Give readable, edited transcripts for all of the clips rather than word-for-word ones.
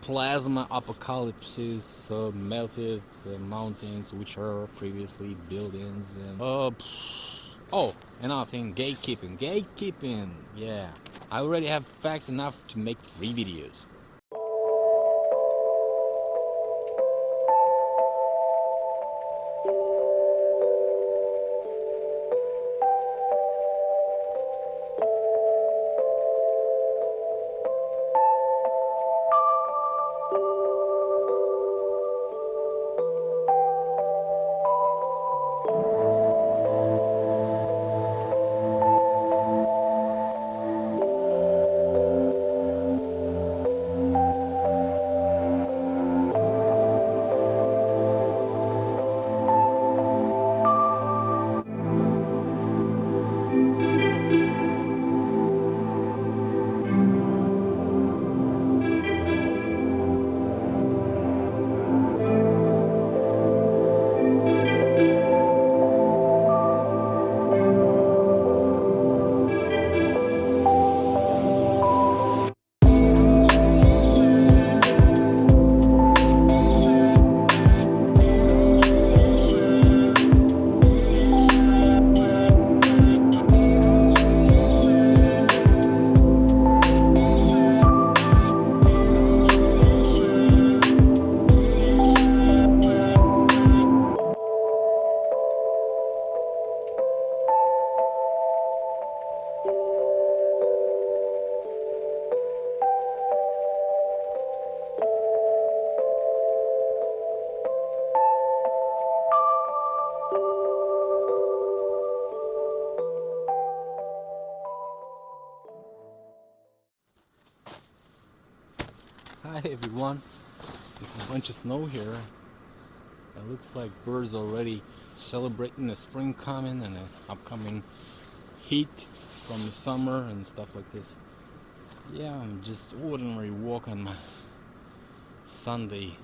plasma apocalypses, melted mountains which are previously buildings, and oh, another thing, gatekeeping. Yeah, I already have facts enough to make 3 videos. Hi everyone, it's a bunch of snow here. It looks like birds already celebrating the spring coming and the upcoming heat from the summer and stuff like this. Yeah, I'm just ordinary walk on my Sunday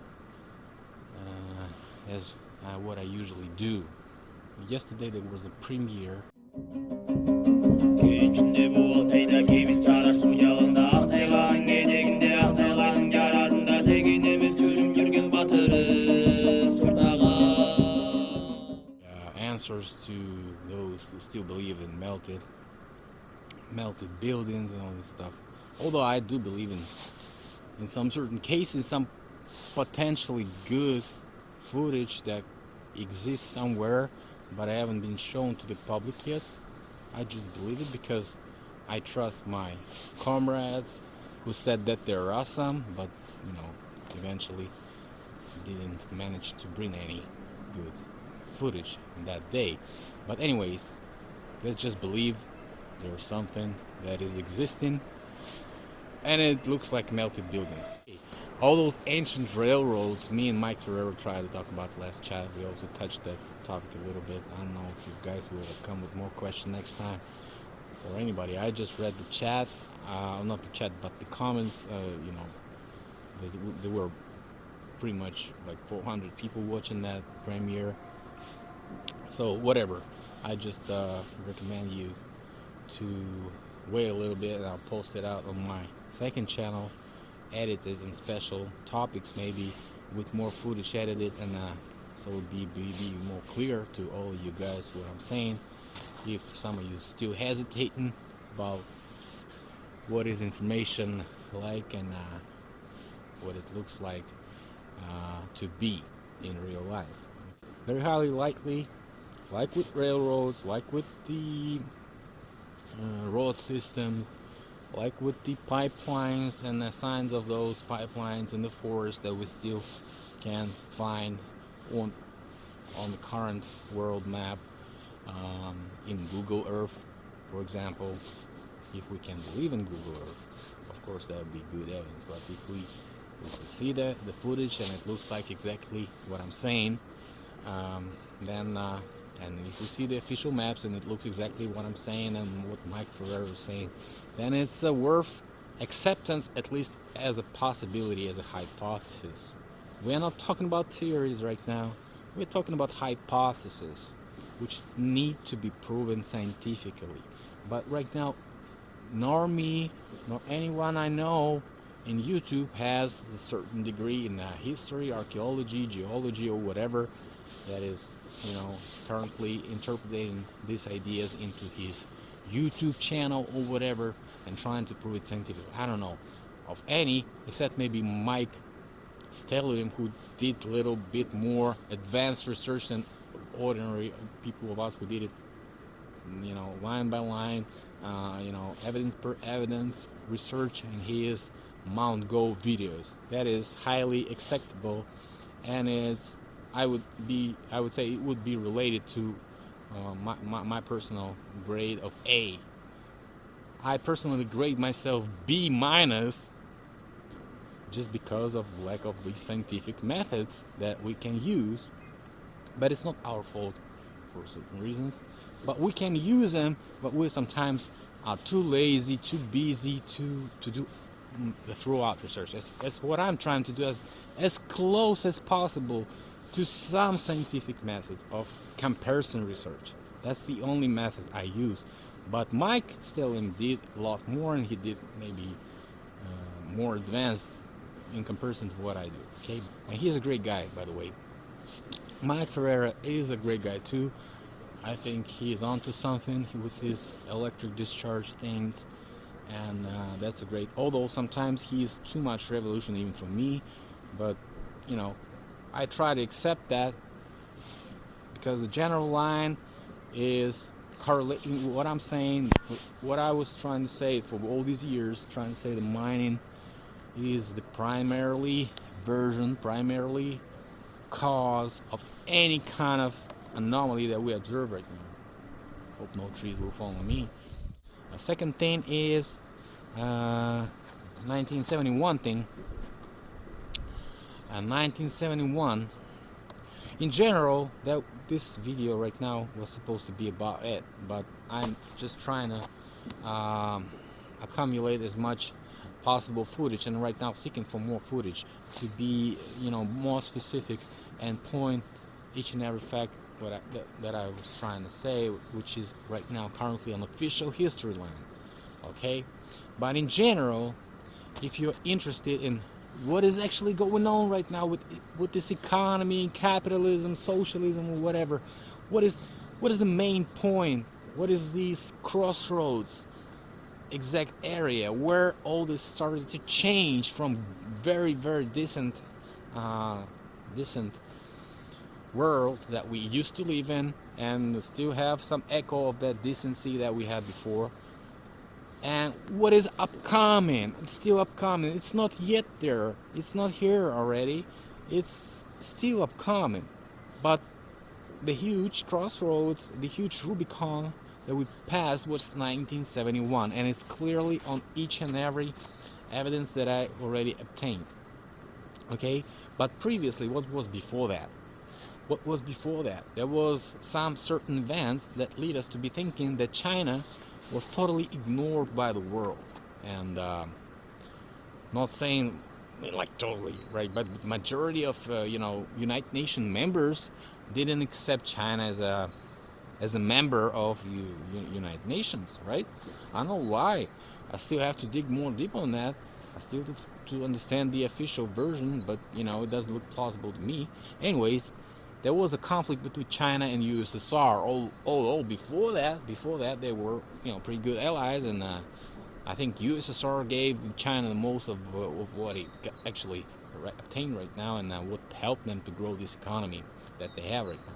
as what I usually do. Yesterday there was a premiere. Answers to those who still believe in melted buildings and all this stuff. Although I do believe in some certain cases, some potentially good footage that exists somewhere, but I haven't been shown to the public yet. I just believe it because I trust my comrades who said that there are some, but eventually didn't manage to bring any good footage that day. But anyways, let's just believe there's something that is existing, and it looks like melted buildings. All those ancient railroads, me and Mike Ferrero tried to talk about the last chat. We also touched that topic a little bit. I don't know if you guys will come with more questions next time, or anybody. I just read the chat, not the chat, but the comments. There were pretty much like 400 people watching that premiere. So whatever, I just recommend you to wait a little bit, and I'll post it out on my second channel, edited and special topics, maybe with more footage edited, and so it'll be more clear to all of you guys what I'm saying. If some of you still hesitating about what is information like and what it looks like to be in real life. Very highly likely, like with railroads, like with the road systems, like with the pipelines and the signs of those pipelines in the forest that we still can find on the current world map, in Google Earth, for example, if we can believe in Google Earth. Of course, that would be good evidence, but if we see the footage and it looks like exactly what I'm saying, then and if we see the official maps and it looks exactly what I'm saying and what Mike Ferrero is saying, then it's worth acceptance, at least as a possibility, as a hypothesis. We're not talking about theories right now. We're talking about hypotheses, which need to be proven scientifically. But right now, nor me, nor anyone I know And YouTube has a certain degree in history, archaeology, geology, or whatever that is, currently interpreting these ideas into his YouTube channel or whatever and trying to prove it scientific. I don't know of any, except maybe Mike Stellium, who did a little bit more advanced research than ordinary people of us who did it, line by line, evidence per evidence research in his Mount Go videos. That is highly acceptable, and I would say it would be related to my personal grade of A. I personally grade myself B minus just because of lack of these scientific methods that we can use, but it's not our fault for certain reasons. But we can use them, but we sometimes are too lazy, too busy to do the throughout research. That's what I'm trying to do, as close as possible to some scientific methods of comparison research. That's the only method I use. But Mike Stelling did a lot more, and he did maybe more advanced in comparison to what I do. Okay, and he's a great guy, by the way. Mike Ferreira is a great guy too. I think he is onto something with his electric discharge things, and that's a great. Although sometimes he's too much revolution even for me, but I try to accept that because the general line is correlating what I'm saying, what I was trying to say for all these years, trying to say the mining is the primarily cause of any kind of anomaly that we observe right now. Hope no trees will fall on me. The second thing is 1971 thing. 1971. In general, that this video right now was supposed to be about it, but I'm just trying to accumulate as much possible footage, and right now seeking for more footage to be more specific and point each and every fact that I was trying to say, which is right now currently an official history line. Okay, but in general, if you're interested in what is actually going on right now with this economy, capitalism, socialism, or whatever, what is the main point? What is these crossroads exact area where all this started to change from very, very decent world that we used to live in, and still have some echo of that decency that we had before, and what is upcoming. It's still upcoming. It's not yet there. It's not here already. It's still upcoming. But the huge crossroads, the huge Rubicon that we passed was 1971, and it's clearly on each and every evidence that I already obtained. Okay, but previously, what was before that? What was before that? There was some certain events that lead us to be thinking that China was totally ignored by the world, and not saying like totally, right? But majority of United Nations members didn't accept China as a member of United Nations, right? I don't know why. I still have to dig more deep on that. I still have to understand the official version, but it doesn't look plausible to me. Anyways, there was a conflict between China and USSR. All before that, they were pretty good allies, and I think USSR gave China the most of what it actually obtained right now, and what helped them to grow this economy that they have right now.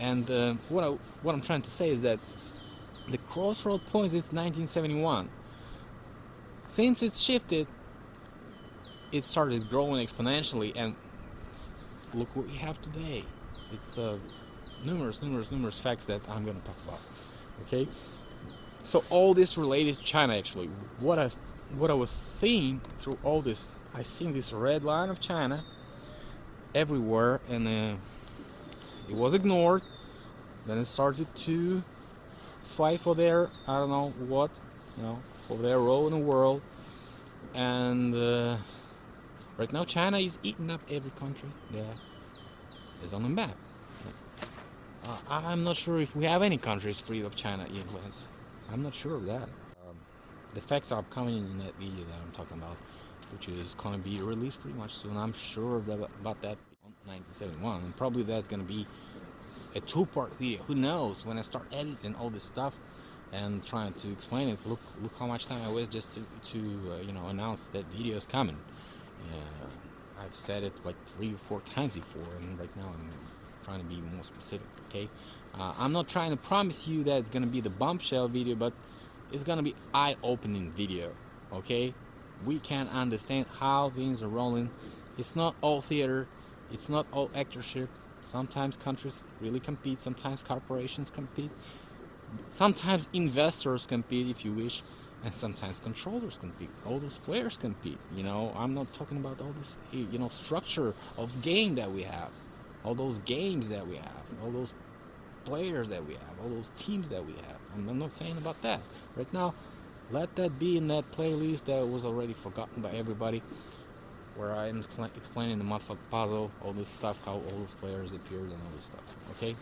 And what I'm trying to say is that the crossroad point is 1971. Since it's shifted, it started growing exponentially, and look what we have today. It's numerous facts that I'm going to talk about. Okay, so all this related to China. Actually, what I was seeing through all this, I seen this red line of China everywhere, and it was ignored. Then it started to fight for their for their role in the world, and right now China is eating up every country that is on the map. I'm not sure if we have any countries free of China influence. I'm not sure of that. The facts are coming in that video that I'm talking about. which is gonna be released pretty much soon. I'm sure about that on 1971, and probably that's gonna be a two-part video. Who knows? When I start editing all this stuff and trying to explain it, look how much time I waste just to announce that video is coming. I've said it like 3 or 4 times before, and right now I'm trying to be more specific. Okay, I'm not trying to promise you that it's gonna be the bombshell video, but it's gonna be eye-opening video. Okay, we can understand how things are rolling. It's not all theater, it's not all actorship. Sometimes countries really compete, sometimes corporations compete, sometimes investors compete if you wish, and sometimes controllers compete. All those players compete. I'm not talking about all this structure of game that we have, all those games that we have, all those players that we have, all those teams that we have. I'm not saying about that right now. Let that be in that playlist that was already forgotten by everybody, where I'm explaining the motherfucking puzzle, all this stuff, how all those players appeared and all this stuff. Okay?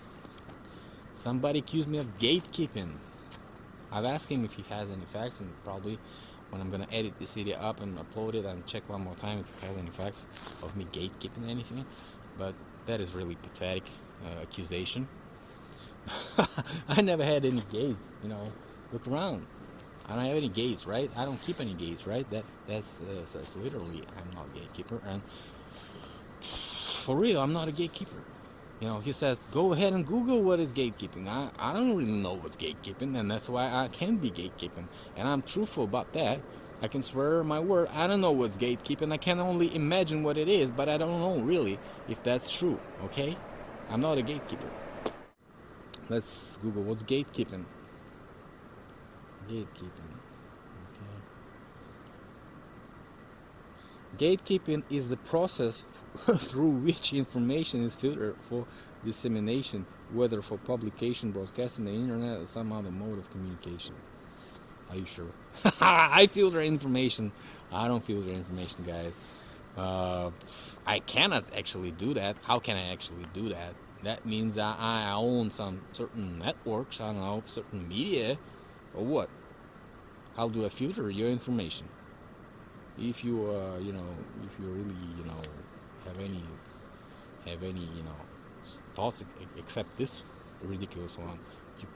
Somebody accused me of gatekeeping. I've asked him if he has any facts, and probably when I'm gonna edit this video up and upload it and check one more time if he has any facts of me gatekeeping anything. But that is really pathetic accusation. I never had any gates. Look around. I don't have any gates, right? I don't keep any gates, right? That's literally I'm not a gatekeeper, and for real, I'm not a gatekeeper. He says go ahead and Google what is gatekeeping. I don't really know what's gatekeeping, and that's why I can be gatekeeping, and I'm truthful about that. I can swear my word. I don't know what's gatekeeping. I can only imagine what it is, but I don't know really if that's true. Okay, I'm not a gatekeeper. Let's Google what's gatekeeping. Gatekeeping. Okay. Gatekeeping is the process through which information is filtered for dissemination, whether for publication, broadcasting, the internet, or some other mode of communication. Are you sure? I filter information. I don't filter information, guys. I cannot actually do that. How can I actually do that? That means that I own some certain networks. I don't know, certain media, or what? How do I filter your information? If you if you really have any thoughts except this ridiculous one, you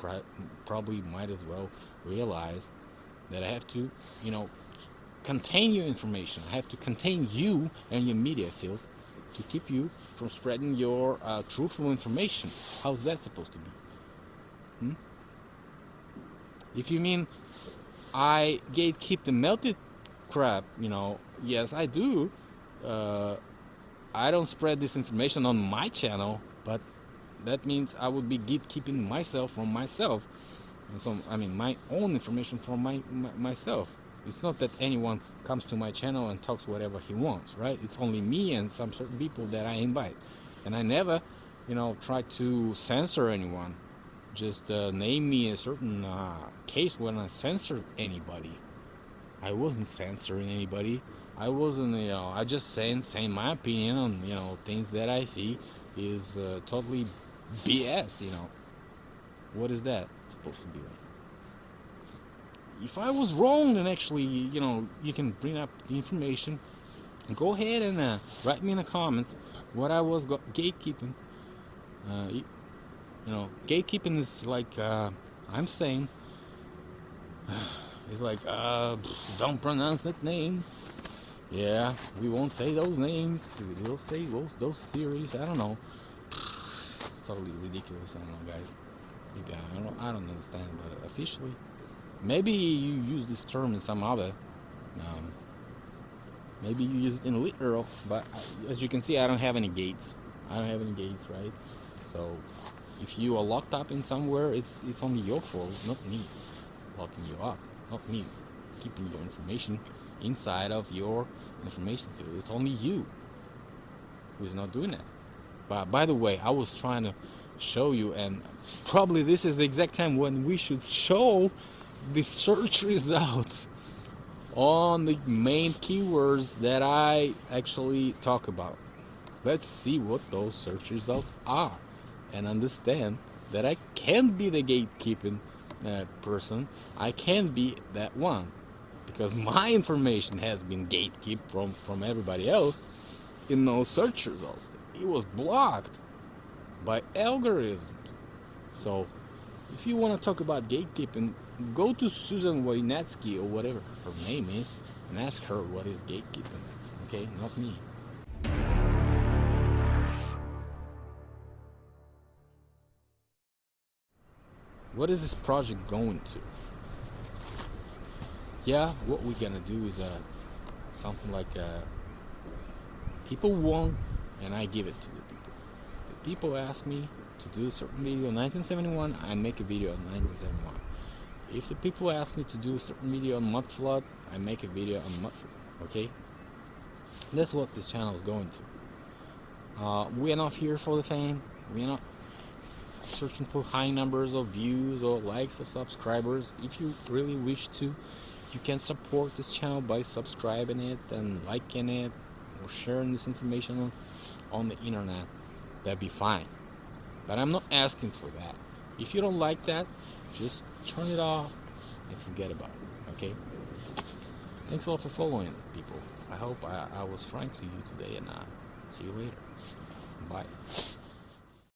probably might as well realize that I have to contain your information. I have to contain you and your media field to keep you from spreading your truthful information. How's that supposed to be? If you mean I gatekeep the melted crap, yes, I do. I don't spread this information on my channel, but that means I would be gatekeeping myself from myself. And so, my own information from myself. It's not that anyone comes to my channel and talks whatever he wants, right? It's only me and some certain people that I invite. And I never, try to censor anyone. Just name me a certain case when I censored anybody. I wasn't censoring anybody. I wasn't, I just saying my opinion on, things that I see is totally BS, What is that supposed to be like? If I was wrong, then actually, you can bring up the information. Go ahead and write me in the comments what I was gatekeeping. Gatekeeping is like, I'm saying, it's like, don't pronounce that name. Yeah, we won't say those names. We'll say those theories. I don't know. It's totally ridiculous. I don't know, guys. Maybe I don't understand, but officially, maybe you use this term in some other. Maybe you use it in literal, but as you can see, I don't have any gates. I don't have any gates, right? So if you are locked up in somewhere, it's only your fault, not me locking you up, not me keeping your information inside of your information field. It's only you who's not doing that. But by the way, I was trying to show you, and probably this is the exact time when we should show the search results on the main keywords that I actually talk about. Let's see what those search results are and understand that I can be the gatekeeping person. I can be that one because my information has been gatekept from everybody else in no search results. It was blocked by algorithms. So if you want to talk about gatekeeping, go to Susan Wojnacki or whatever her name is and ask her what is gatekeeping. Okay, not me. What is this project going to? Yeah, what we're gonna do is something like people want, and I give it to the people. The people ask me to do a certain video in 1971, I make a video in 1971. If the people ask me to do a certain video on mud flood, I make a video on mud flood. Okay, that's what this channel is going to. We are not here for the fame. We are not searching for high numbers of views or likes or subscribers. If you really wish to, you can support this channel by subscribing it and liking it or sharing this information on the internet. That'd be fine. But I'm not asking for that. If you don't like that, just turn it off and forget about it. Okay? Thanks a lot for following, people. I hope I was frank to you today, and see you later. Bye.